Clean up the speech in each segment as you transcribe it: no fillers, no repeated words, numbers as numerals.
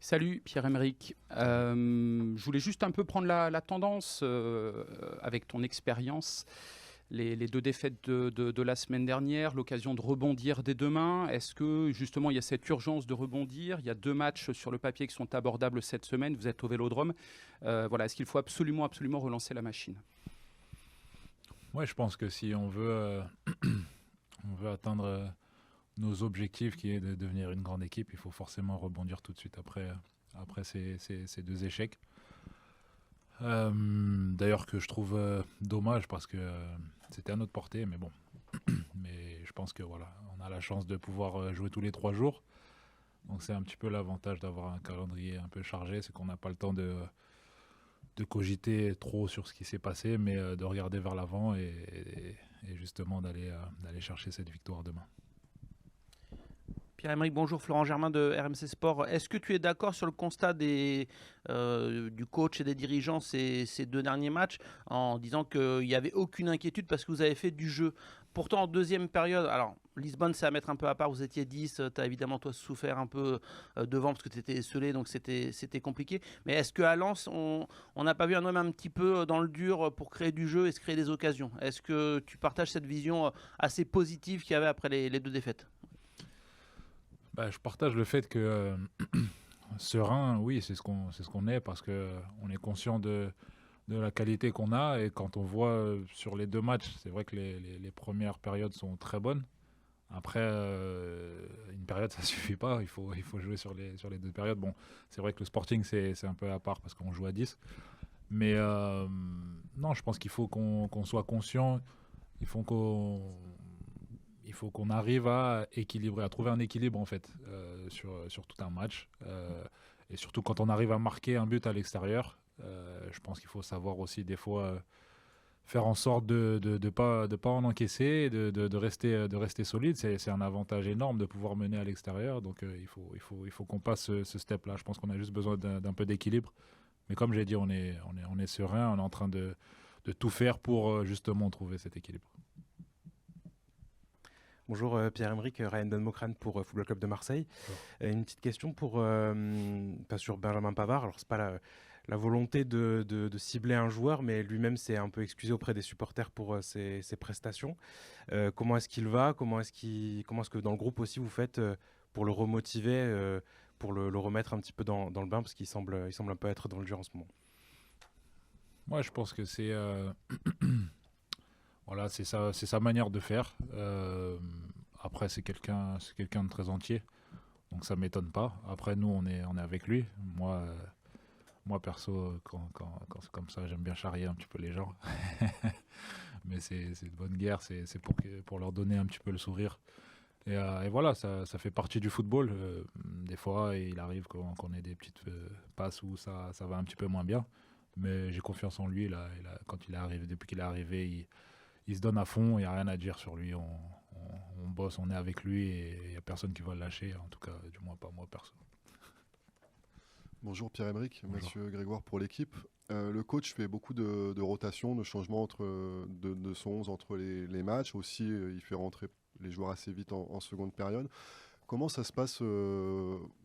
Salut Pierre-Emerick. Je voulais juste un peu prendre la tendance avec ton expérience. Les deux défaites de la semaine dernière, l'occasion de rebondir dès demain. Est-ce que justement il y a cette urgence de rebondir? Il y a 2 matchs sur le papier qui sont abordables cette semaine. Vous êtes au Vélodrome. Voilà, est-ce qu'il faut absolument relancer la machine? Ouais, je pense que si on veut, on veut atteindre nos objectifs, qui est de devenir une grande équipe, il faut forcément rebondir tout de suite après ces 2 échecs. D'ailleurs que je trouve dommage parce que c'était à notre portée, mais bon. Mais je pense que voilà, on a la chance de pouvoir jouer tous les 3 jours. Donc c'est un petit peu l'avantage d'avoir un calendrier un peu chargé, c'est qu'on n'a pas le temps de cogiter trop sur ce qui s'est passé, mais de regarder vers l'avant et justement d'aller chercher cette victoire demain. Pierre-Emerick, bonjour, Florent Germain de RMC Sport. Est-ce que tu es d'accord sur le constat du coach et des dirigeants ces 2 derniers matchs en disant qu'il n'y avait aucune inquiétude parce que vous avez fait du jeu? Pourtant, en deuxième période, alors Lisbonne, c'est à mettre un peu à part, vous étiez 10, tu as évidemment toi souffert un peu devant parce que tu étais esselé, donc c'était compliqué. Mais est-ce qu'à Lens, on n'a pas vu un homme un petit peu dans le dur pour créer du jeu et se créer des occasions? Est-ce que tu partages cette vision assez positive qu'il y avait après les 2 défaites? Je partage le fait que serein, oui, c'est ce qu'on est parce que on est conscient de la qualité qu'on a, et quand on voit sur les 2 matchs, c'est vrai que les premières périodes sont très bonnes. Après, une période, ça suffit pas. Il faut jouer sur les 2 périodes. Bon, c'est vrai que le Sporting, c'est un peu à part parce qu'on joue à 10. Mais non, je pense qu'il faut qu'on soit conscient. Il faut qu'on arrive à équilibrer, à trouver un équilibre en fait sur tout un match. Et surtout quand on arrive à marquer un but à l'extérieur, je pense qu'il faut savoir aussi des fois faire en sorte de pas en encaisser, et de rester solide. C'est un avantage énorme de pouvoir mener à l'extérieur. Donc il faut qu'on passe ce step-là. Je pense qu'on a juste besoin d'un peu d'équilibre. Mais comme j'ai dit, on est serein, on est en train de tout faire pour justement trouver cet équilibre. Bonjour Pierre-Emerick, Ryan Donmokrane pour Football Club de Marseille. Une petite question pas sur Benjamin Pavard. Alors c'est pas la volonté de cibler un joueur, mais lui-même s'est un peu excusé auprès des supporters pour ses prestations. Comment est-ce qu'il va? Comment est-ce que dans le groupe aussi vous faites pour le remotiver, pour le remettre un petit peu dans le bain, parce qu'il semble un peu être dans le dur en ce moment. Moi, je pense que c'est voilà, c'est sa manière de faire. Après, c'est quelqu'un de très entier, donc ça m'étonne pas. Après, nous, on est avec lui. Moi perso, quand c'est comme ça, j'aime bien charrier un petit peu les gens. Mais c'est de bonne guerre. C'est pour leur donner un petit peu le sourire. Et voilà, ça fait partie du football. Des fois, il arrive qu'on ait des petites passes où ça va un petit peu moins bien. Mais j'ai confiance en lui. Quand il est arrivé, depuis qu'il est arrivé, il se donne à fond, il n'y a rien à dire sur lui, on bosse, on est avec lui, et il n'y a personne qui va le lâcher, en tout cas, du moins pas moi, perso. Bonjour Pierre-Emerick, Bonjour. Mathieu Grégoire pour l'équipe. Le coach fait beaucoup de rotations, de changements de son 11 entre les matchs. Aussi, il fait rentrer les joueurs assez vite en seconde période. Comment ça se passe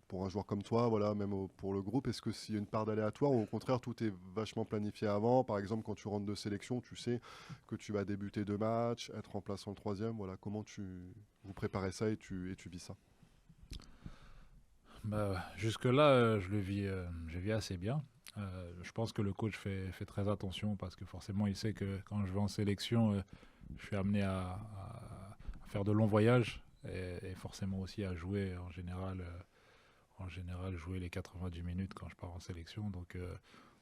pour un joueur comme toi, voilà, même pour le groupe? Est-ce qu'il y a une part d'aléatoire, ou au contraire tout est vachement planifié avant? Par exemple, quand tu rentres de sélection, tu sais que tu vas débuter 2 matchs, être remplaçant le 3e. Voilà, comment vous préparez ça et tu vis ça? Jusque-là, je vis assez bien. Je pense que le coach fait très attention parce que forcément, il sait que quand je vais en sélection, je suis amené à faire de longs voyages et forcément aussi à jouer en général jouer les 90 minutes quand je pars en sélection. Donc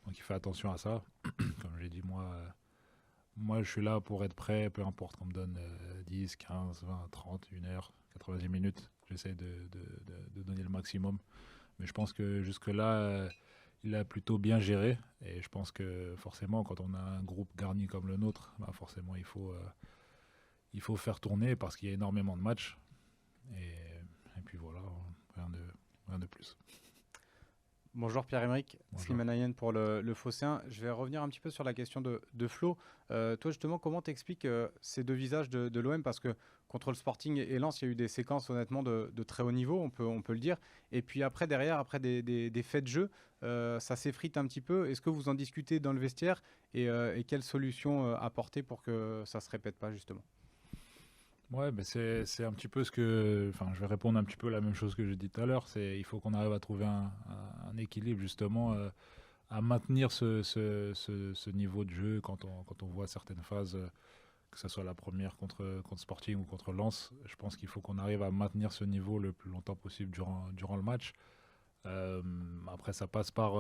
il fait attention à ça. Comme j'ai dit, moi, je suis là pour être prêt, peu importe qu'on me donne 10, 15, 20, 30, 1 heure, 90 minutes. J'essaie de donner le maximum. Mais je pense que jusque-là, il a plutôt bien géré. Et je pense que forcément, quand on a un groupe garni comme le nôtre, forcément, il faut faire tourner parce qu'il y a énormément de matchs. Et puis voilà, rien de plus. Bonjour Pierre-Emerick, Bonjour. Slimane Ayen pour le Phocéen. Je vais revenir un petit peu sur la question de Flo. Toi justement, comment t'expliques ces deux visages de l'OM? Parce que contre le Sporting et Lens, il y a eu des séquences honnêtement de très haut niveau, on peut le dire. Et puis après, derrière, après des faits de jeu, ça s'effrite un petit peu. Est-ce que vous en discutez dans le vestiaire et quelles solutions apporter pour que ça ne se répète pas justement? Ouais, ben c'est un petit peu ce que. Enfin, je vais répondre un petit peu la même chose que j'ai dit tout à l'heure. Il faut qu'on arrive à trouver un équilibre, justement, à maintenir ce niveau de jeu quand on voit certaines phases, que ce soit la première contre Sporting ou contre Lens. Je pense qu'il faut qu'on arrive à maintenir ce niveau le plus longtemps possible durant le match. Après, ça passe par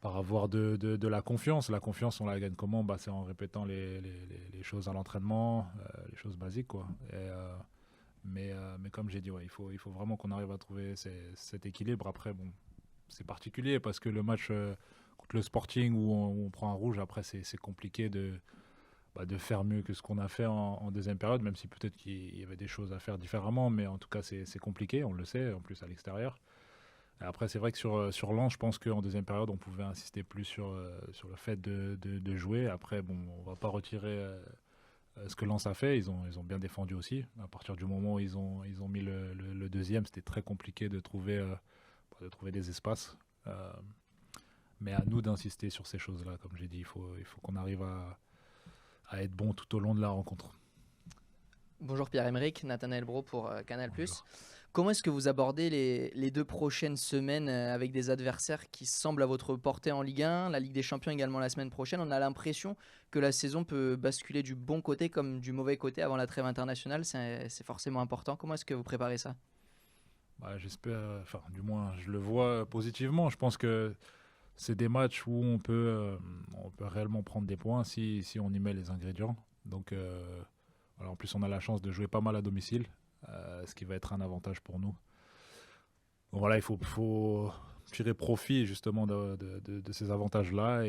avoir de la confiance. La confiance, on la gagne comment? C'est en répétant les choses à l'entraînement, les choses basiques, quoi. Mais comme j'ai dit, ouais, il faut vraiment qu'on arrive à trouver cet équilibre. Après, bon, c'est particulier parce que le match contre le Sporting où on prend un rouge, après, c'est compliqué de faire mieux que ce qu'on a fait en deuxième période, même si peut-être qu'il y avait des choses à faire différemment. Mais en tout cas, c'est compliqué, on le sait, en plus à l'extérieur. Après, c'est vrai que sur Lens, je pense qu'en deuxième période, on pouvait insister plus sur le fait de jouer. Après, bon, on ne va pas retirer ce que Lens a fait. Ils ont bien défendu aussi. À partir du moment où ils ont mis le deuxième, c'était très compliqué de trouver des espaces. Mais à nous d'insister sur ces choses-là. Comme j'ai dit, il faut qu'on arrive à être bon tout au long de la rencontre. Bonjour Pierre-Emerick, Nathanaël Bro pour Canal+. Bonjour. Comment est-ce que vous abordez les 2 prochaines semaines avec des adversaires qui semblent à votre portée en Ligue 1, la Ligue des Champions également la semaine prochaine? On a l'impression que la saison peut basculer du bon côté comme du mauvais côté avant la trêve internationale. C'est forcément important. Comment est-ce que vous préparez ça? J'espère, enfin du moins je le vois positivement. Je pense que c'est des matchs où on peut réellement prendre des points si on y met les ingrédients. Donc voilà, en plus on a la chance de jouer pas mal à domicile. Ce qui va être un avantage pour nous. Donc voilà, il faut tirer profit justement de ces avantages-là.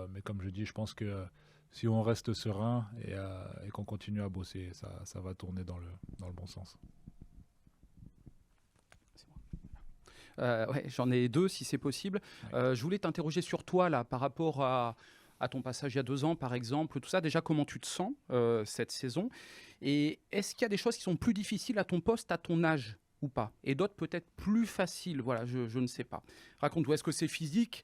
Mais comme je dis, je pense que si on reste serein et qu'on continue à bosser, ça va tourner dans le bon sens. Ouais, j'en ai 2 si c'est possible. Je voulais t'interroger sur toi là, par rapport à ton passage il y a 2 ans par exemple, tout ça. Déjà, comment tu te sens cette saison? Et est-ce qu'il y a des choses qui sont plus difficiles à ton poste, à ton âge ou pas? Et d'autres peut-être plus faciles, voilà, je ne sais pas. Raconte-toi, est-ce que c'est physique?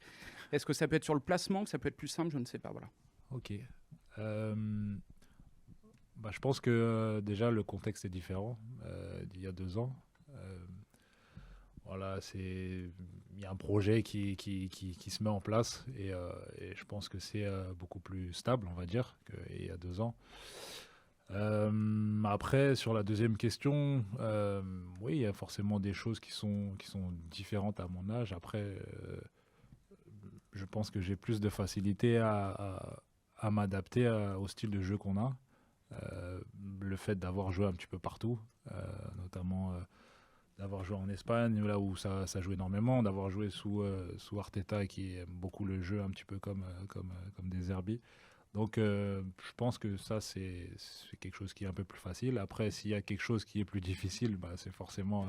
Est-ce que ça peut être sur le placement, que ça peut être plus simple? Je ne sais pas, voilà. Ok. Je pense que déjà le contexte est différent d'il y a 2 ans. Voilà, il y a un projet qui se met en place et je pense que c'est beaucoup plus stable, on va dire, qu'il y a 2 ans. Après, sur la deuxième question, oui, il y a forcément des choses qui sont différentes à mon âge. Après, je pense que j'ai plus de facilité à m'adapter au style de jeu qu'on a. Le fait d'avoir joué un petit peu partout, notamment d'avoir joué en Espagne, là où ça joue énormément, d'avoir joué sous Arteta qui aime beaucoup le jeu, un petit peu comme des Zerbi. Donc je pense que ça c'est quelque chose qui est un peu plus facile. Après, s'il y a quelque chose qui est plus difficile, c'est forcément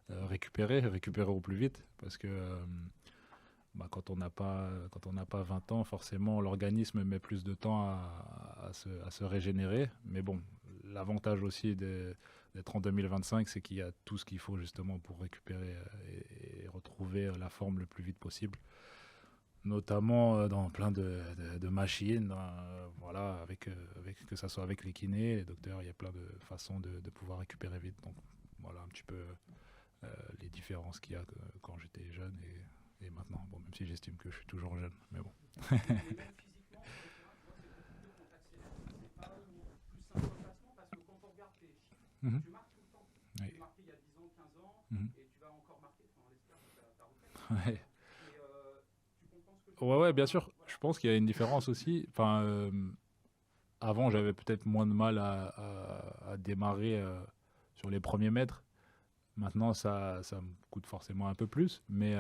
récupérer au plus vite, parce que quand on n'a pas 20 ans, forcément l'organisme met plus de temps à se régénérer. Mais bon, l'avantage aussi d'être en 2025, c'est qu'il y a tout ce qu'il faut justement pour récupérer et retrouver la forme le plus vite possible. Notamment dans plein de machines, voilà, que ça soit avec les kinés, les docteurs, il y a plein de façons de pouvoir récupérer vite. Donc voilà un petit peu les différences qu'il y a quand j'étais jeune et maintenant. Bon, même si j'estime que je suis toujours jeune, mais bon. Mm-hmm. Tu marques tout le temps. Oui. Tu marquais il y a 10 ans, 15 ans, et tu vas encore marquer. On espère que ta retraite. Ouais. Ouais, bien sûr. Je pense qu'il y a une différence aussi. Enfin, avant, j'avais peut-être moins de mal à démarrer sur les premiers mètres. Maintenant, ça me coûte forcément un peu plus. Mais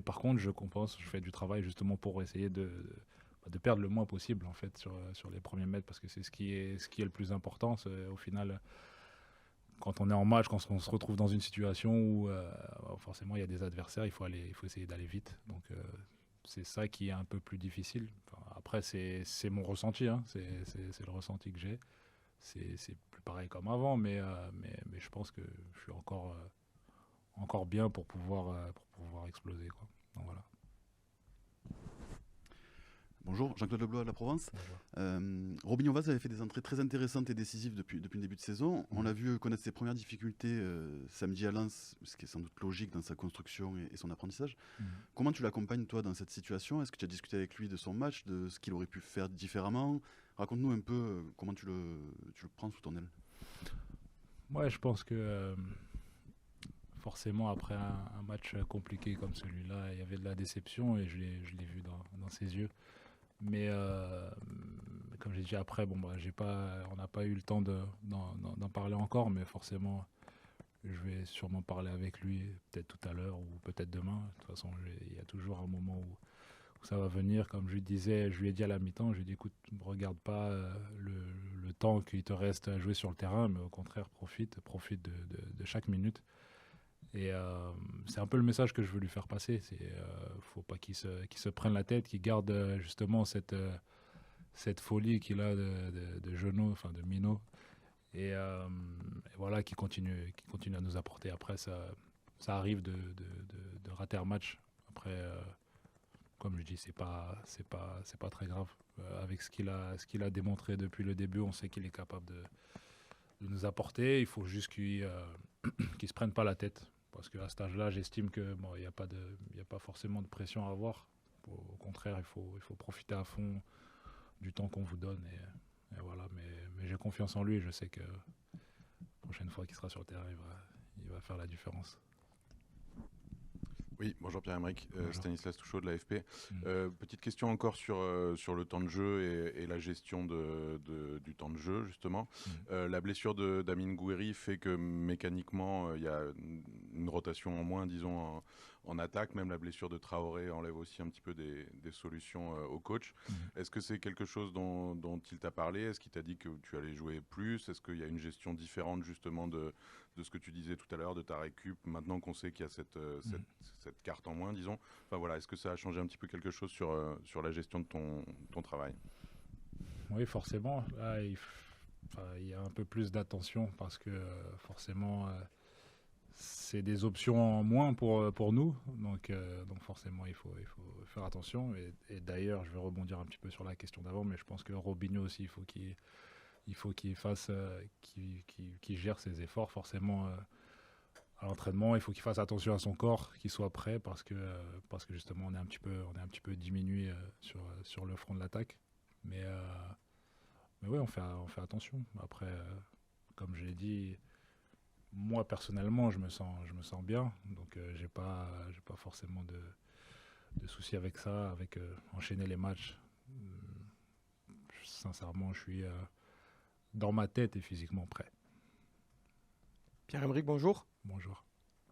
par contre, je compense. Je fais du travail justement pour essayer de perdre le moins possible en fait sur les premiers mètres, parce que c'est ce qui est le plus important. Au final, quand on est en match, quand on se retrouve dans une situation où forcément il y a des adversaires, il faut essayer d'aller vite. Donc c'est ça qui est un peu plus difficile. Enfin, après, c'est mon ressenti, hein. C'est le ressenti que j'ai. C'est plus pareil comme avant, mais je pense que je suis encore bien pour pouvoir exploser, quoi. Donc voilà. Bonjour, Jean-Claude Leblois de la Provence. Robinho Vaz avait fait des entrées très intéressantes et décisives depuis le début de saison. On l'a vu connaître ses premières difficultés samedi à Lens, ce qui est sans doute logique dans sa construction et son apprentissage. Comment tu l'accompagnes, toi, dans cette situation? Est-ce que tu as discuté avec lui de son match, de ce qu'il aurait pu faire différemment? Raconte-nous un peu comment tu le prends sous ton aile. Ouais, je pense que forcément, après un match compliqué comme celui-là, il y avait de la déception et je l'ai vu dans ses yeux. Mais comme j'ai dit après, on n'a pas eu le temps d'en parler encore, mais forcément, je vais sûrement parler avec lui peut-être tout à l'heure ou peut-être demain. De toute façon, il y a toujours un moment où ça va venir. Comme je lui ai dit à la mi-temps, je lui ai dit, écoute, ne regarde pas le temps qu'il te reste à jouer sur le terrain, mais au contraire, profite de chaque minute. Et c'est un peu le message que je veux lui faire passer. Faut pas qu'il se prenne la tête, qu'il garde justement cette folie qu'il a de Jeannot, enfin de Minot. Et voilà, qu'il continue à nous apporter. Après, ça arrive de rater un match. Après, comme je dis, c'est pas très grave. Avec ce qu'il a démontré depuis le début, on sait qu'il est capable de nous apporter. Il faut juste qu'il se prenne pas la tête. Parce qu'à cet âge-là, j'estime qu'il n'y a pas forcément de pression à avoir. Au contraire, il faut profiter à fond du temps qu'on vous donne. Et voilà. Mais j'ai confiance en lui. Je sais que la prochaine fois qu'il sera sur le terrain, il va faire la différence. Oui, bonjour Pierre-Emerick, Stanislas Touchot de l'AFP. Petite question encore sur le temps de jeu et la gestion du temps de jeu, justement. La blessure d'Amine Gouiri fait que mécaniquement, il y a une rotation en moins, disons, en attaque. Même la blessure de Traoré enlève aussi un petit peu des solutions au coach. Est-ce que c'est quelque chose dont il t'a parlé? Est-ce qu'il t'a dit que tu allais jouer plus? Est-ce qu'il y a une gestion différente, justement, de ce que tu disais tout à l'heure, de ta récup, maintenant qu'on sait qu'il y a cette carte en moins, disons. Enfin voilà, est-ce que ça a changé un petit peu quelque chose sur la gestion de ton travail? Oui, forcément. Là, il y a un peu plus d'attention parce que forcément, c'est des options en moins pour nous. Donc forcément, il faut faire attention. Et d'ailleurs, je vais rebondir un petit peu sur la question d'avant, mais je pense que Robinho aussi, il faut qu'il fasse, qu'il gère ses efforts forcément à l'entraînement. Il faut qu'il fasse attention à son corps, qu'il soit prêt parce que justement on est un petit peu diminué sur le front de l'attaque. Mais oui, on fait attention. Après, comme je l'ai dit, moi personnellement, je me sens bien, donc j'ai pas forcément de soucis avec ça, avec enchaîner les matchs. Sincèrement, je suis dans ma tête et physiquement prêt. Pierre-Emerick, bonjour. Bonjour.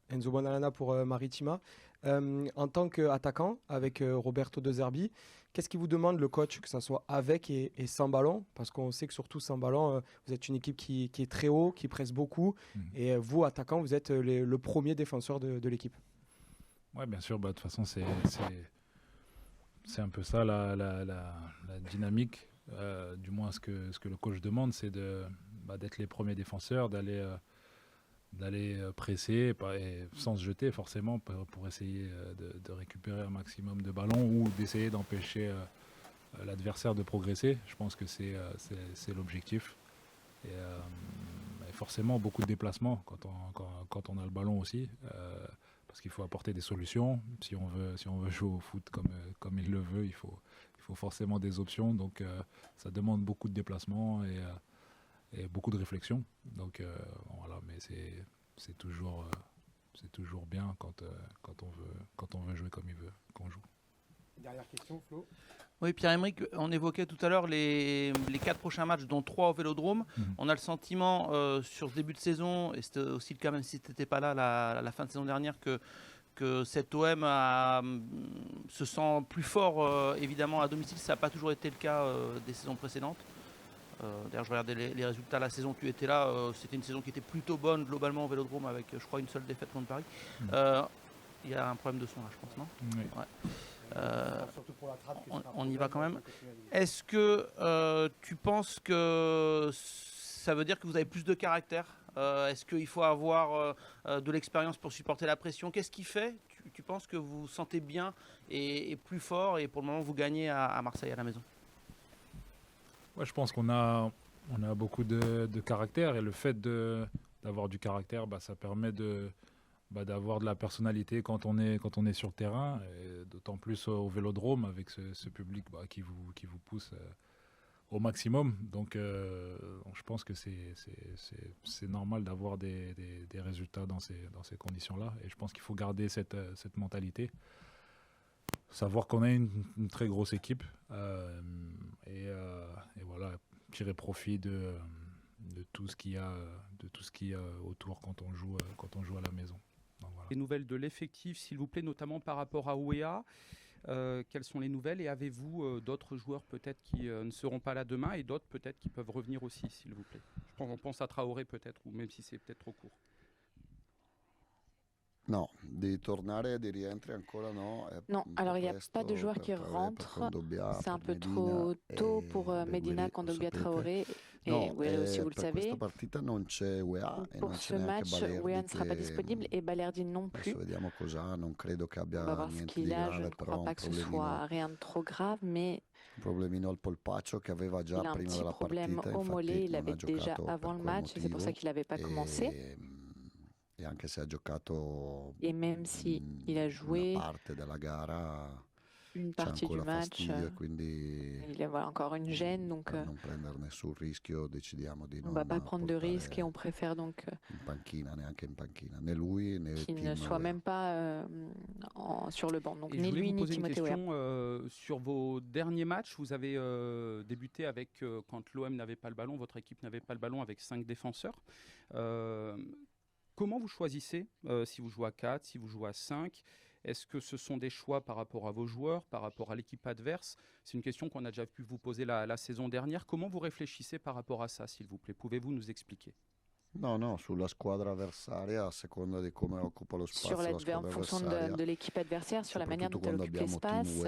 Enzo Bonalana pour Maritima. En tant qu'attaquant avec Roberto De Zerbi, qu'est-ce qu'il vous demande le coach, que ce soit avec et sans ballon? Parce qu'on sait que surtout sans ballon, vous êtes une équipe qui est très haut, qui presse beaucoup. Et vous, attaquant, vous êtes le premier défenseur de l'équipe. Oui, bien sûr. De toute façon, c'est un peu ça la dynamique. Du moins, ce que le coach demande, c'est d'être les premiers défenseurs, d'aller presser et sans se jeter forcément pour essayer de récupérer un maximum de ballons ou d'essayer d'empêcher l'adversaire de progresser. Je pense que c'est l'objectif. Et forcément, beaucoup de déplacements quand on a le ballon aussi, parce qu'il faut apporter des solutions. Si on veut jouer au foot comme il le veut, il faut forcément des options. Donc ça demande beaucoup de déplacements et beaucoup de réflexion. Donc voilà, mais c'est toujours bien quand on veut jouer comme il veut qu'on joue. Dernière question, Flo. Oui, Pierre-Emerick, on évoquait tout à l'heure les 4 prochains matchs, dont 3 au Vélodrome. On a le sentiment sur ce début de saison, et c'était aussi le cas même si tu n'étais pas là la fin de saison dernière, que cet OM se sent plus fort évidemment à domicile. Ça n'a pas toujours été le cas des saisons précédentes. D'ailleurs, je regardais les résultats la saison où tu étais là. C'était une saison qui était plutôt bonne globalement au Vélodrome avec, je crois, une seule défaite contre Paris. Il y a un problème de son là, je pense, non? Oui. Ouais. On y va quand même. Est-ce que tu penses que ça veut dire que vous avez plus de caractère? Est-ce qu'il faut avoir de l'expérience pour supporter la pression? Qu'est-ce qui fait, tu penses, que vous vous sentez bien et plus fort et pour le moment vous gagnez à Marseille à la maison? Ouais, je pense qu'on a beaucoup de caractère, et le fait d'avoir du caractère, ça permet d'avoir de la personnalité quand on est sur le terrain, et d'autant plus au Vélodrome avec ce public qui vous pousse au maximum. Donc je pense que c'est normal d'avoir des résultats dans ces conditions-là, et je pense qu'il faut garder cette mentalité. Savoir qu'on a une très grosse équipe, et voilà, tirer profit de tout ce qu'il y a autour quand on joue à la maison. Donc, voilà. Les nouvelles de l'effectif, s'il vous plaît, notamment par rapport à Ouéa. Quelles sont les nouvelles, et avez-vous d'autres joueurs peut-être qui ne seront pas là demain, et d'autres peut-être qui peuvent revenir aussi, s'il vous plaît? On pense à Traoré peut-être, ou même si c'est peut-être trop court. No, di tornare, di rientri ancora no. Non, alors il n'y a pas de joueurs qui rentrent. C'est un peu trop tôt pour Medina, Kondogbia, Traoré et Ouéa aussi, vous le savez. Pour ce match, Ouéa ne sera pas disponible et Balerdi non plus. On va voir ce qu'il a. Je ne crois pas que ce soit rien de trop grave, mais il a un petit problème au mollet. Il l'avait déjà avant le match, c'est pour ça qu'il n'avait pas commencé. Et même s'il a joué une partie du match, il y a encore une gêne, donc on ne va pas prendre de risques et on préfère donc qu'il ne soit même pas sur le banc. Donc et ni lui ni Timothée Weah. Sur vos derniers matchs, vous avez débuté avec, quand l'OM n'avait pas le ballon, votre équipe n'avait pas le ballon, avec 5 défenseurs. Comment vous choisissez si vous jouez à 4, si vous jouez à 5? Est-ce que ce sont des choix par rapport à vos joueurs, par rapport à l'équipe adverse? C'est une question qu'on a déjà pu vous poser la saison dernière. Comment vous réfléchissez par rapport à ça, s'il vous plaît? Pouvez-vous nous expliquer? No, sulla squadra avversaria, a seconda di come occupa lo spazio la squadra En fonction de l'équipe adversaire, sur la manière dont elle occupe l'espace,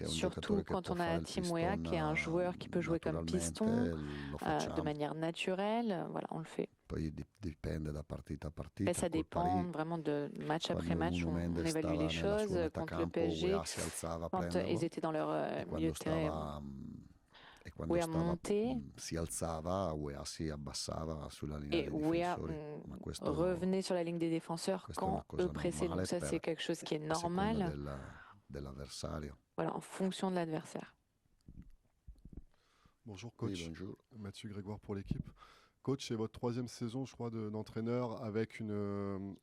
surtout quand on a Tim Weah, qui est un joueur qui peut jouer comme piston de manière naturelle, voilà, on le fait. Ça dépend vraiment de match après match, on évalue les choses. Contre le PSG, quand ils étaient dans leur milieu de terrain, Weah montait et Weah revenait sur la ligne des défenseurs quand eux pressaient. Donc ça, c'est quelque chose qui est normal. Voilà, en fonction de l'adversaire. Bonjour coach. Oui, bonjour. Mathieu Grégoire pour l'équipe. Coach, c'est votre 3e saison, je crois, d'entraîneur avec une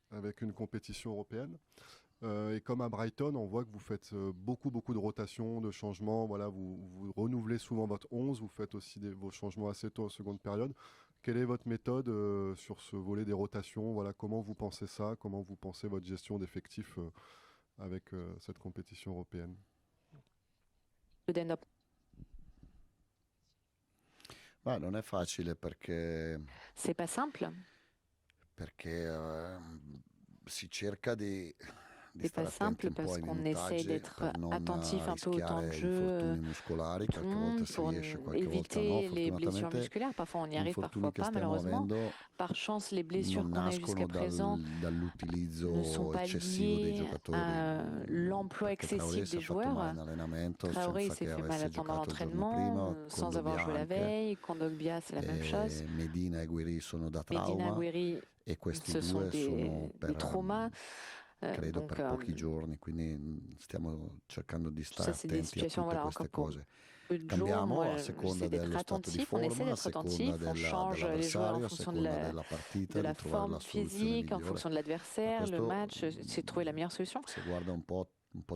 compétition européenne. Et comme à Brighton, on voit que vous faites beaucoup de rotations, de changements. Voilà, vous renouvelez souvent votre 11, vous faites aussi vos changements assez tôt en seconde période. Quelle est votre méthode sur ce volet des rotations? Voilà, comment vous pensez ça? Comment vous pensez votre gestion d'effectifs avec cette compétition européenne? Non è facile perché c'est pas simple. Si cerca di C'est pas simple parce qu'on essaie d'être attentif un peu au temps de jeu tout le monde pour éviter les blessures musculaires. Parfois on y arrive, parfois pas, malheureusement. Par chance, les blessures qu'on a eues jusqu'à présent ne sont pas liées à l'emploi excessif des joueurs. Traoré il s'est fait mal pendant l'entraînement sans avoir joué la veille. Kondogbia, c'est la même chose. Medina e Guéry sono da Guéry, ce sont des traumas. Credo per pochi giorni, quindi stiamo cercando di stare attenti a tutte queste cose. Cambiamo a seconda dello stato di forma, a seconda dell'avversario, a seconda della partita, di trovare la soluzione migliore. En fonction de l'adversaire, le match, c'est trouver la meilleure solution. Se guarda un po'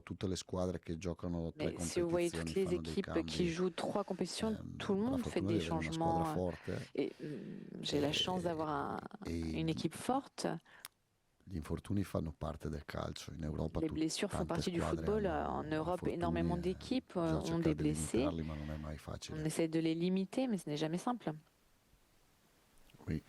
tutte le squadre che giocano 3 competizioni, si vous voyez toutes les équipes qui jouent 3 compétitions, tout le monde fait des changements. Et j'ai la chance d'avoir une équipe forte. gli infortuni fanno parte del calcio. In Europa Les blessures font partie du football. En Europe, infortuni énormément e d'équipes bisogna ont des cercare di blessés. limitarli, ma non è mai facile. On essaie de les limiter, mais ce n'est jamais simple. Oui.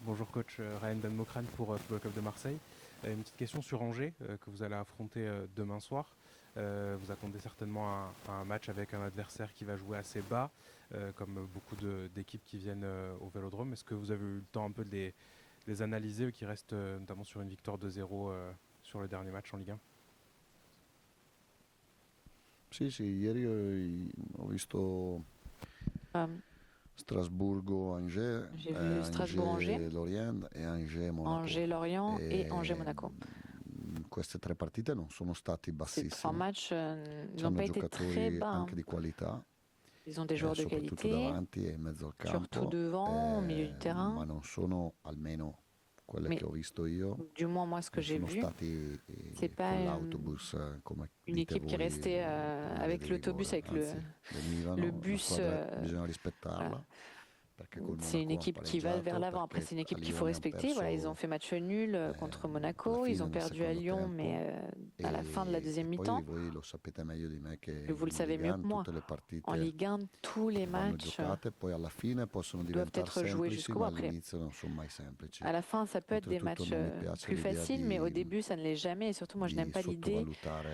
Bonjour coach, Ryan Danmokran pour Football Club de Marseille. Une petite question sur Angers que vous allez affronter demain soir. Vous attendez certainement un match avec un adversaire qui va jouer assez bas, comme beaucoup d'équipes qui viennent au Vélodrome. Est-ce que vous avez eu le temps un peu de les analyser, qui restent notamment sur une victoire 2-0 sur le dernier match en Ligue 1? Sì, ieri ho visto Strasbourg-Angers, J'ai vu Strasbourg-Angers, Lorient e Angers-Monaco. Angers-Lorient et Angers-Monaco. Queste 3 partite non sono stati Ces 3 bassissimi. matchs n'ont pas été très giocatori bas. anche di qualità, Ils ont des joueurs de soprattutto qualité, davanti e in mezzo al campo, surtout devant, au milieu du ma terrain. non sono, almeno quelle Mais che ho visto io, du moins, moi, ce que non j'ai sono vu, stati c'est con pas l'autobus, come une dite équipe qui est voi, restée avec dei l'autobus, rigori. avec Anzi, venivano, le la bus. squadra bisogna rispettarla. Voilà. Perché con C'est une Monaco ha équipe qui va vers pareggiato, l'avant. Après, perché c'est une équipe a qu'il faut Lione han respecter. Voilà, ils ont fait match nul contre Monaco. Ils ont perdu à Lyon, mais à la fin de la deuxième mi-temps. Voi lo sapete meglio di me che Vous le savez mieux que moi. tutte le partite En Ligue 1, tous les vanno matchs giocate, poi alla fine possono doivent diventare être joués semplici, jusqu'au ma bout. Après, all'inizio non sono mai semplici. à la fin, ça peut être des matchs Oltretutto non mi piace plus l'idea faciles, mais au début, ça ne l'est jamais. Et surtout, moi, je n'aime pas l'idée sottovalutare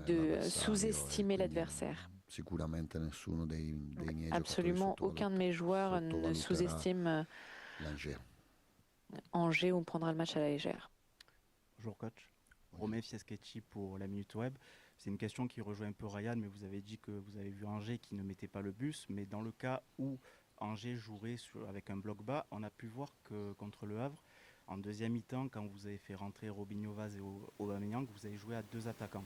de l'avversario, sous-estimer e quindi l'adversaire. Sicuramente nessuno dei miei Absolument giocatori aucun de mes joueurs ne sottovaluterà sous-estime l'Angers. Angers ou prendra le match à la légère. Bonjour coach, Romain Fiaschetti pour la Minute Web. C'est une question qui rejoint un peu Ryan, mais vous avez dit que vous avez vu Angers qui ne mettait pas le bus, mais dans le cas où Angers jouerait avec un bloc bas, on a pu voir que contre Le Havre, en deuxième mi-temps, quand vous avez fait rentrer Robinho Vaz et Aubameyang, vous avez joué à 2 attaquants.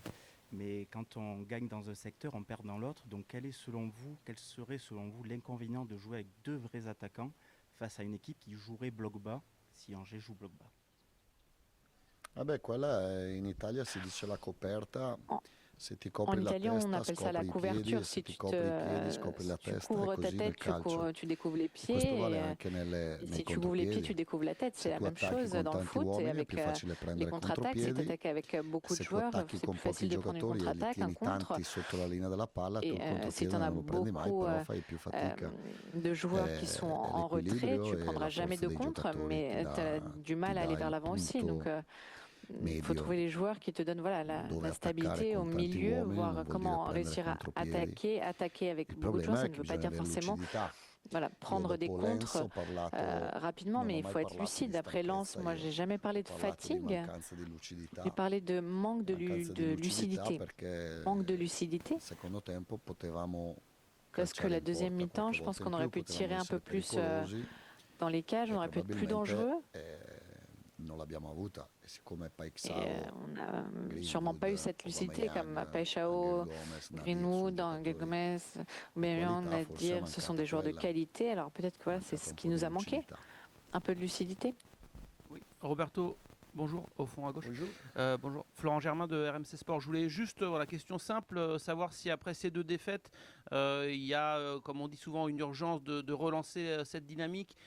Mais quand on gagne dans un secteur, on perd dans l'autre. Donc quel serait selon vous l'inconvénient de jouer avec 2 vrais attaquants face à une équipe qui jouerait bloc bas si Angers joue bloc bas? Vabbè, quella in Italia si dice la coperta. Se ti copri En la Italie, on testa, appelle ça la scopri i piedi, couverture. e Si se ti tu copri i piedi, scopri la tu testa, è couvres ta così nel tête, calcio. tu découvres les pieds. Questo vale Et anche nei si tu couvres les pieds, tu contropiedi. découvres la tête. C'est Se la tu même attacchi chose con dans le tanti foot. Et uomini è avec più facile les prendere contre-attaques, si tu contropiedi. attaques avec beaucoup de Se tu joueurs, attacchi c'est con plus pochi facile de prendre une giocatori e li contre-attaque, un tieni contre. tanti sotto la linea della palla, tu il Et si contropiede tu en as non lo prendi mai, beaucoup però fai più fatica. de joueurs qui sont en retrait, tu l'equilibrio ne e prendras la jamais forza de dei contre, giocatori mais ti tu as dà- du mal ti à aller dà vers il l'avant aussi. punto Donc, il faut medio trouver les joueurs qui te donnent voilà, dove la stabilité attaccare au con tanti milieu, uomini voir non vuol comment dire prendere réussir à contropiedi. attaquer avec Il beaucoup de joueurs. problema Ça è ne che veut pas bisogna dire avere forcément lucidità. voilà, prendre des dopo Lens contres ho parlato, rapidement, non mais ho il mai faut être parlato lucide. di Après Lens, stanchezza moi, io. j'ai jamais parlé Ho de parlato di fatigue. mancanza di lucidità. J'ai parlé de manque de Mancanza di lucidité. perché Manque de lucidité. il secondo tempo potevamo Parce que calciare la in deuxième porta mi-temps, poche je pense volte qu'on in aurait più, pu tirer potevamo un peu essere plus pericolosi dans les cages, e on aurait pu être plus dangereux. non l'abbiamo avuta. E siccome Et Paixão, on n'a Greenwood, sûrement pas eu cette lucidité comme Aubameyang, Paixão, Angel Gomez, Nadir, Greenwood, sono Angel giocatori Gomez, Aubameyang, qualità, forse è Nadir, ce sont mancata des joueurs de quella. qualité. Alors peut-être que voilà, c'est ce qui nous a manqué, un peu de lucidité. Oui, Roberto, bonjour, au fond à gauche. Bonjour, Florent Germain de RMC Sport. Je voulais juste, voilà, question simple, savoir si après ces 2 défaites, il y a, comme on dit souvent, une urgence de relancer cette dynamique,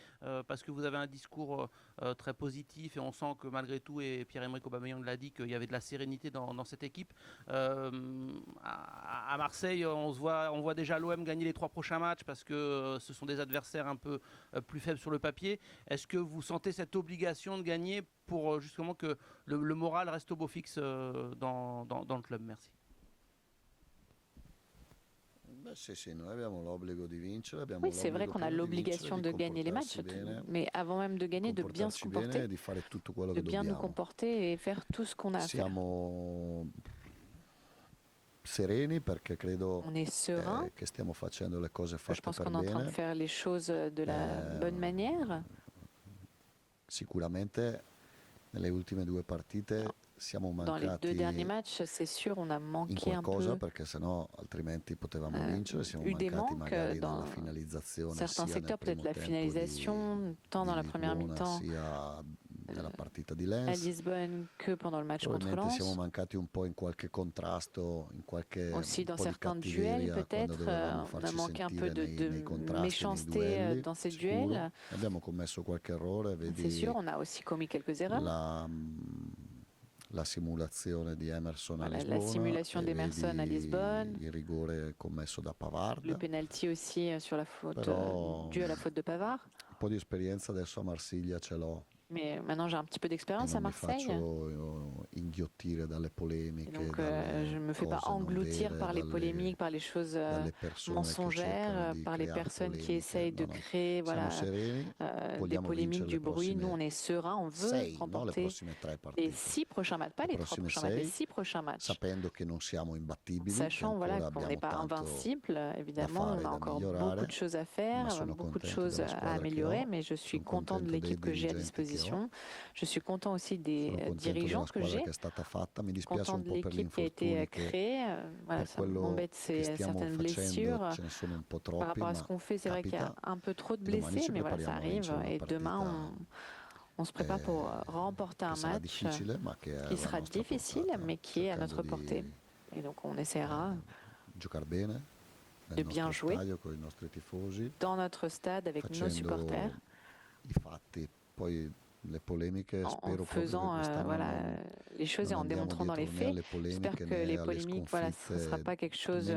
parce que vous avez un discours très positif et on sent que malgré tout, et Pierre-Emerick Aubameyang l'a dit, qu'il y avait de la sérénité dans cette équipe. À Marseille, on voit déjà l'OM gagner les 3 prochains matchs parce que ce sont des adversaires un peu plus faibles sur le papier. Est-ce que vous sentez cette obligation de gagner pour justement que le moral reste au beau fixe dans le club? Merci. Oui, c'est vrai qu'on a l'obligation de gagner les matchs, mais avant même de gagner, de bien se comporter, de bien nous comporter et faire tout ce qu'on a à faire. Sereni perché credo On est serein. che stiamo facendo le cose Je fatte pense per qu'on est en train de bene. faire les choses de la bonne manière. Sicuramente nelle ultime 2 partite siamo Dans les 2 mancati derniers matchs, c'est sûr, on a in manqué un qualcosa peu. perché sennò altrimenti potevamo vincere. Siamo Eu des mancati manques magari dans nella finalizzazione certains sia nel secteurs, peut-être primo la tempo finalisation, tant dans la première Lisbona, mi-temps sia nella partita di à Lens. Lisbonne que pendant le match contre Probabilmente siamo Lens. mancati un po' in qualche contrasto, in qualche Aussi un dans po' di certains duels, cattiveria quando peut-être, dovevamo on a farci manqué un peu sentire nei de contrasti, nei méchanceté duelli, dans ces sicuro. duels. Abbiamo commesso qualche errore, C'est vedi sûr, on a aussi commis quelques erreurs. la simulazione di Emerson a Voilà, Lisbona, la simulation d'Emerson à Lisbonne, il rigore commesso da Pavard. le penalty aussi sur la faute, Però, dû à la faute de Pavard. Un po' di esperienza adesso a Marsiglia ce l'ho. Mais maintenant j'ai un petit peu d'expérience à Marseille. Inghiottire dalle polemiche, et donc je ne me fais pas engloutir par les polémiques, par les choses mensongères, par les personnes qui essayent de créer des polémiques, du bruit. Nous on est serein, on veut remporter les 6 prochains matchs, pas les 3 prochains matchs, les 6 prochains matchs. Sachant qu'on n'est pas invincible, évidemment on a encore beaucoup de choses à faire, beaucoup de choses à améliorer, mais je suis content de l'équipe que j'ai à disposition. Je suis content aussi des dirigeants que j'ai, content de l'équipe qui a été créée. Voilà, ça m'embête certaines blessures. Par rapport à ce qu'on fait, c'est vrai qu'il y a un peu trop de blessés, mais voilà, ça arrive. Et demain, on se prépare pour remporter un match qui sera difficile, mais qui est à notre portée. Et donc on essaiera de bien jouer dans notre stade avec nos supporters. En faisant les choses et en démontrant dans les faits. J'espère que les polémiques, ce ne sera pas quelque chose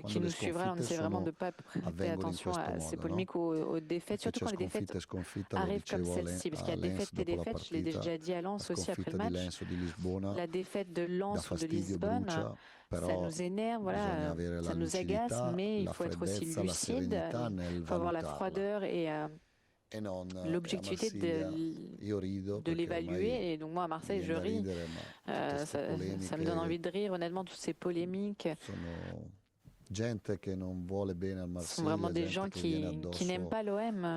qui nous suivra. On essaie vraiment de ne pas prêter attention à ces polémiques, aux défaites, surtout quand les défaites arrivent comme celle-ci, parce qu'il y a défaites et défaites. Je l'ai déjà dit à Lens aussi après le match. La défaite de Lens ou de Lisbonne, ça nous énerve, ça nous agace, mais il faut être aussi lucide, il faut avoir la froideur et l'objectivité de l'évaluer. Et donc moi à Marseille je ris, ça me donne envie de rire honnêtement, toutes ces polémiques. Ce sont vraiment des gens qui n'aiment pas l'OM,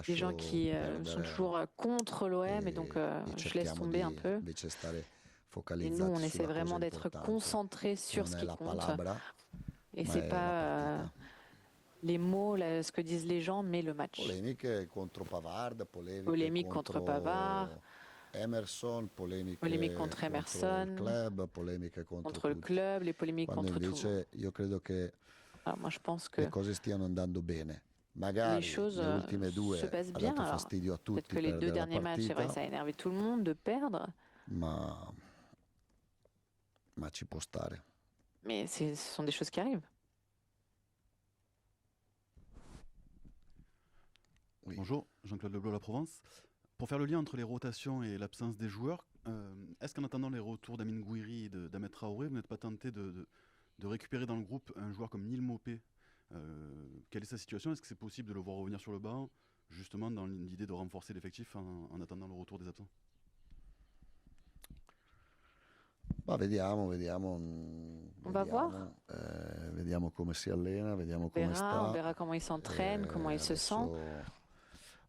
des gens qui sont toujours contre l'OM, et donc je laisse tomber un peu. Et nous on essaie vraiment d'être concentrés sur ce qui compte, et c'est pas les mots, ce que disent les gens, mais le match. Polémique contre Pavard, Emerson, polémique contre Emerson, contre le club, les polémiques contre tout. Alors moi je pense que les choses se passent bien. Alors, peut-être que les 2 derniers matchs, c'est vrai, ça a énervé tout le monde de perdre. Mais ce sont des choses qui arrivent. Oui. Bonjour, Jean-Claude Leblanc, La Provence. Pour faire le lien entre les rotations et l'absence des joueurs, est-ce qu'en attendant les retours d'Amine Gouiri et d'Ahmed Traoré, vous n'êtes pas tenté de récupérer dans le groupe un joueur comme Neil Maupay? Quelle est sa situation? Est-ce que c'est possible de le voir revenir sur le banc, justement dans l'idée de renforcer l'effectif en attendant le retour des absents? Vediamo. On va voir. Vediamo come si allena, vediamo come sta. On verra comment il s'entraîne, comment il se sent.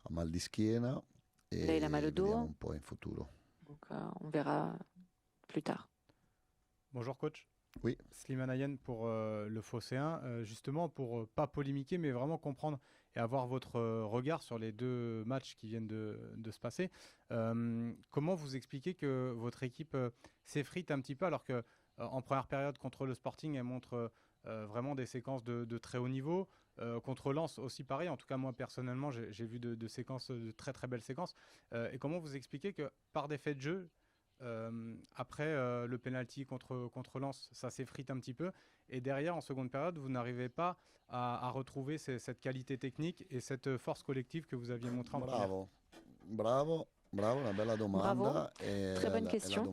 Ha mal di schiena Là, il a mal au dos. Un po' in futuro. Donc on verra plus tard. Bonjour coach. Oui. Slimane Ayane pour le Phocéen, justement pour pas polémiquer mais vraiment comprendre et avoir votre regard sur les 2 matchs qui viennent de se passer. Comment vous expliquez que votre équipe s'effrite un petit peu alors que en première période contre le Sporting elle montre vraiment des séquences de très haut niveau, contre Lens aussi pareil, en tout cas moi personnellement j'ai vu de séquences, de très très belles séquences, et comment vous expliquez que par des faits de jeu après le penalty contre Lens, ça s'effrite un petit peu, et derrière en seconde période vous n'arrivez pas à retrouver cette qualité technique et cette force collective que vous aviez montrée en première. Bravo, una bella domanda. Bravo. Très bonne question.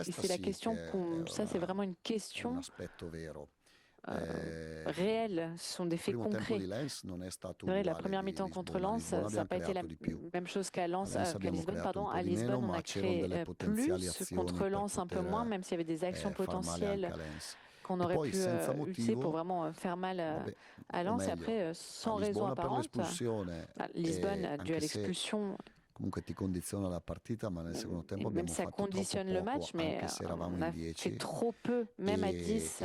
C'est la question, ça c'est vraiment une question réelle, ce sont des faits concrets. La première mi-temps contre Lens, ça n'a pas été la même chose qu'à Lisbonne. À Lisbonne, on a créé plus, contre Lens un peu moins, même s'il y avait des actions potentielles qu'on aurait pu utiliser pour vraiment faire mal à Lens. Et après, sans raison apparente, Lisbonne, dû à l'expulsion, même ça conditionne le match, mais on a fait trop peu, même à 10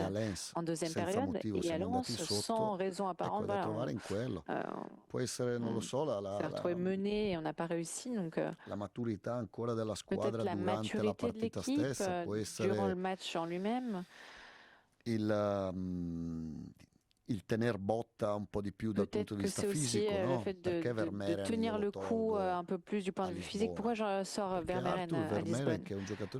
en deuxième période, et à Lens, sans raison apparente, on s'est retrouvé mené et on n'a pas réussi. Donc peut-être la maturité de l'équipe durant le match en lui-même. il tener botta un po' di più dal punto di vista fisico, le no? fait de tenir le coup un peu plus du point de vue physique. Pourquoi je sors Vermeeren à Lisbonne?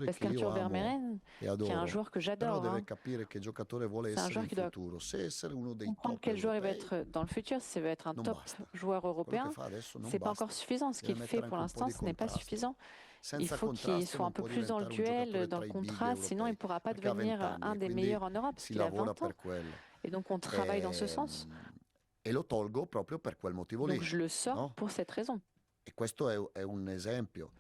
Parce qu'Arthur Vermeeren, qui est un joueur que j'adore, c'est un joueur qui doit comprendre quel joueur il va être dans le futur. Si ça va être un top joueur européen, c'est pas encore suffisant. Ce qu'il fait pour l'instant, ce n'est pas suffisant. Il faut qu'il soit un peu plus dans le duel, dans le contraste, sinon il ne pourra pas devenir un des meilleurs en Europe, parce qu'il a 20 ans. Et donc on travaille dans ce sens. E lo tolgo proprio per quel motivo lì. Donc je le sors pour cette raison. E questo è un esempio.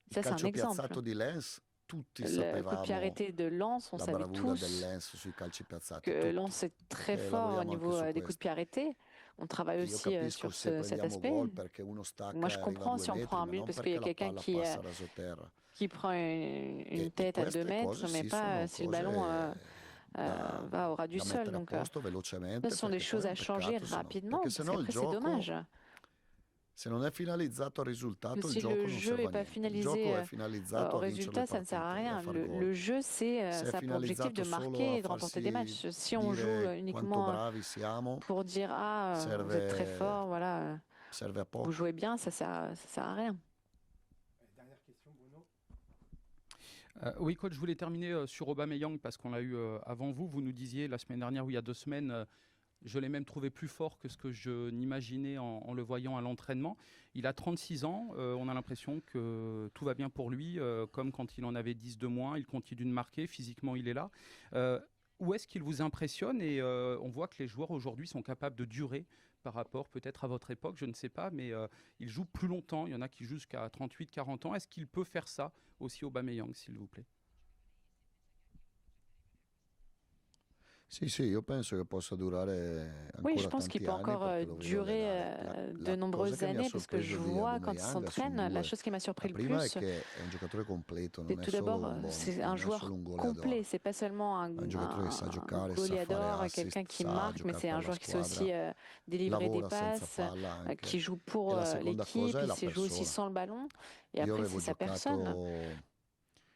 Il Ça, c'est un calcio exemple. piazzato di Lens, tutti Le sapevamo coup de pied arrêté de Lens, on la savait bravura del tous Lens sui calci piazzati. que tutti. Lens est très E fort au lavoriamo niveau anche su des coups de pied arrêtés. On travaille Io aussi capisco sur se cet prendiamo aspect. gol perché uno stacca Moi, je e arriva a comprends 2 si on metri, prend un ma but non parce perché qu'il y a la quelqu'un palla passa rasoterra. qui prend une tête à 2 queste mètres, cose mais sì, pas sono si le cose ballon da- va au ras du da sol. mettere a Donc, posto velocemente, ce sont des perché choses poi è à un changer peccato se no- rapidement, perché se parce no il qu'après, c'est gioco, dommage. se non è finalizzato al risultato, il Si gioco le non jeu serve n'est a pas niente. Il finalisé gioco è finalizzato au a vincere résultat, le ça ne sert à partite, rien. a far Le gol. jeu, ça Se è a pour objectif de finalizzato solo marquer a et de remporter des matchs. farsi Si on joue dire quanto uniquement bravi siamo, pour dire ah, vous êtes très fort, voilà, serve a vous poco. jouez bien, ça sert à rien. Dernière question, Bruno. Oui, coach, je voulais terminer sur Aubameyang parce qu'on l'a eu avant vous. Vous nous disiez la semaine dernière ou il y a 2 semaines, je l'ai même trouvé plus fort que ce que je n'imaginais en le voyant à l'entraînement. Il a 36 ans, on a l'impression que tout va bien pour lui, comme quand il en avait 10 de moins. Il continue de marquer, physiquement il est là. Où est-ce qu'il vous impressionne? Et on voit que les joueurs aujourd'hui sont capables de durer par rapport peut-être à votre époque, je ne sais pas, mais ils jouent plus longtemps. Il y en a qui jouent jusqu'à 38-40 ans. Est-ce qu'il peut faire ça aussi Aubameyang, s'il vous plaît? Sì, io penso che possa durare Oui, je ancora pense qu'il tanti peut anni encore perché lo vedo durer allenare. de La cosa nombreuses che mi ha années parce que je sorpreso di vois quand il Aubameyang sono s'entraîne, la due. chose qui m'a surpris La le prima è plus, che è un giocatore completo, c'est non è tout solo d'abord, un buon, c'est non un è joueur solo un goleador. complet. C'est pas seulement Un giocatore che sa giocare, sa fare goleador, assist, quelqu'un qui sa marque, mais giocare c'est per un la joueur qui sait aussi squadra, délivrer des lavora senza passes, palla anche. qui joue pour E la seconda l'équipe, cosa è il la sait jouer aussi persona. sans le ballon. Et Io après, avevo c'est sa personne. giocato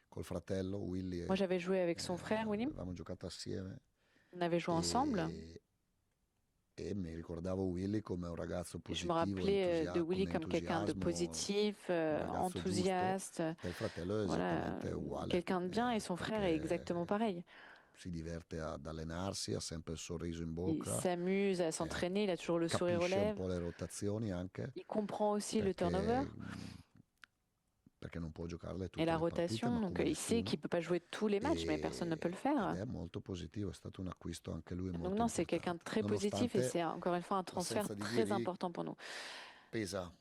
col fratello Willy Moi, j'avais joué avec son frère, Willy. avevamo giocato assieme On avait joué ensemble. e mi ricordavo Willy come un ragazzo Et je me positivo, rappelais de Willy con comme quelqu'un de entusiasmo, positif, un ragazzo enthousiaste, giusto. E il fratello è voilà, esattamente uguale. quelqu'un de bien, et son frère est exactement pareil. Si diverte ad allenarsi, ha sempre il sorriso in Il bocca, s'amuse à s'entraîner, il a toujours le sourire aux capisce un lèvres. po' le rotazioni anche, Il comprend aussi le turnover perché non può giocarle tutte et la le partite, rotation. ma Donc come il sait nessuno. qu'il ne peut pas jouer tous les matchs, mais personne ne peut le Ed faire. è molto positivo, è stato un acquisto anche lui Donc molto non, c'est quelqu'un de très positif et Nonostante c'est encore une fois un transfert l'assenza di très Guéry important pour nous. pesa.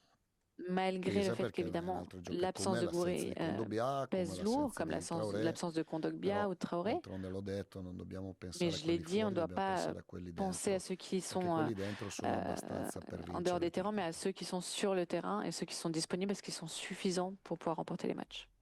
Malgré Pesa le fait perché un qu'évidemment altro giocatore l'absence de come l'assenza Gouré di Kondogbia, pèse come lourd, l'assenza comme di Traoré, l'absence de Kondogbia però ou de Traoré. d'altronde l'ho detto, non dobbiamo pensare Mais a je l'ai quelli dit, on ne fuori, doit dobbiamo pas pensare a quelli penser à dentro, ceux qui perché sont quelli dentro sono abbastanza per en dehors vincere des terrains, tutto. mais à ceux qui sont sur le terrain et ceux qui sont disponibles parce qu'ils sont suffisants pour pouvoir remporter les matchs.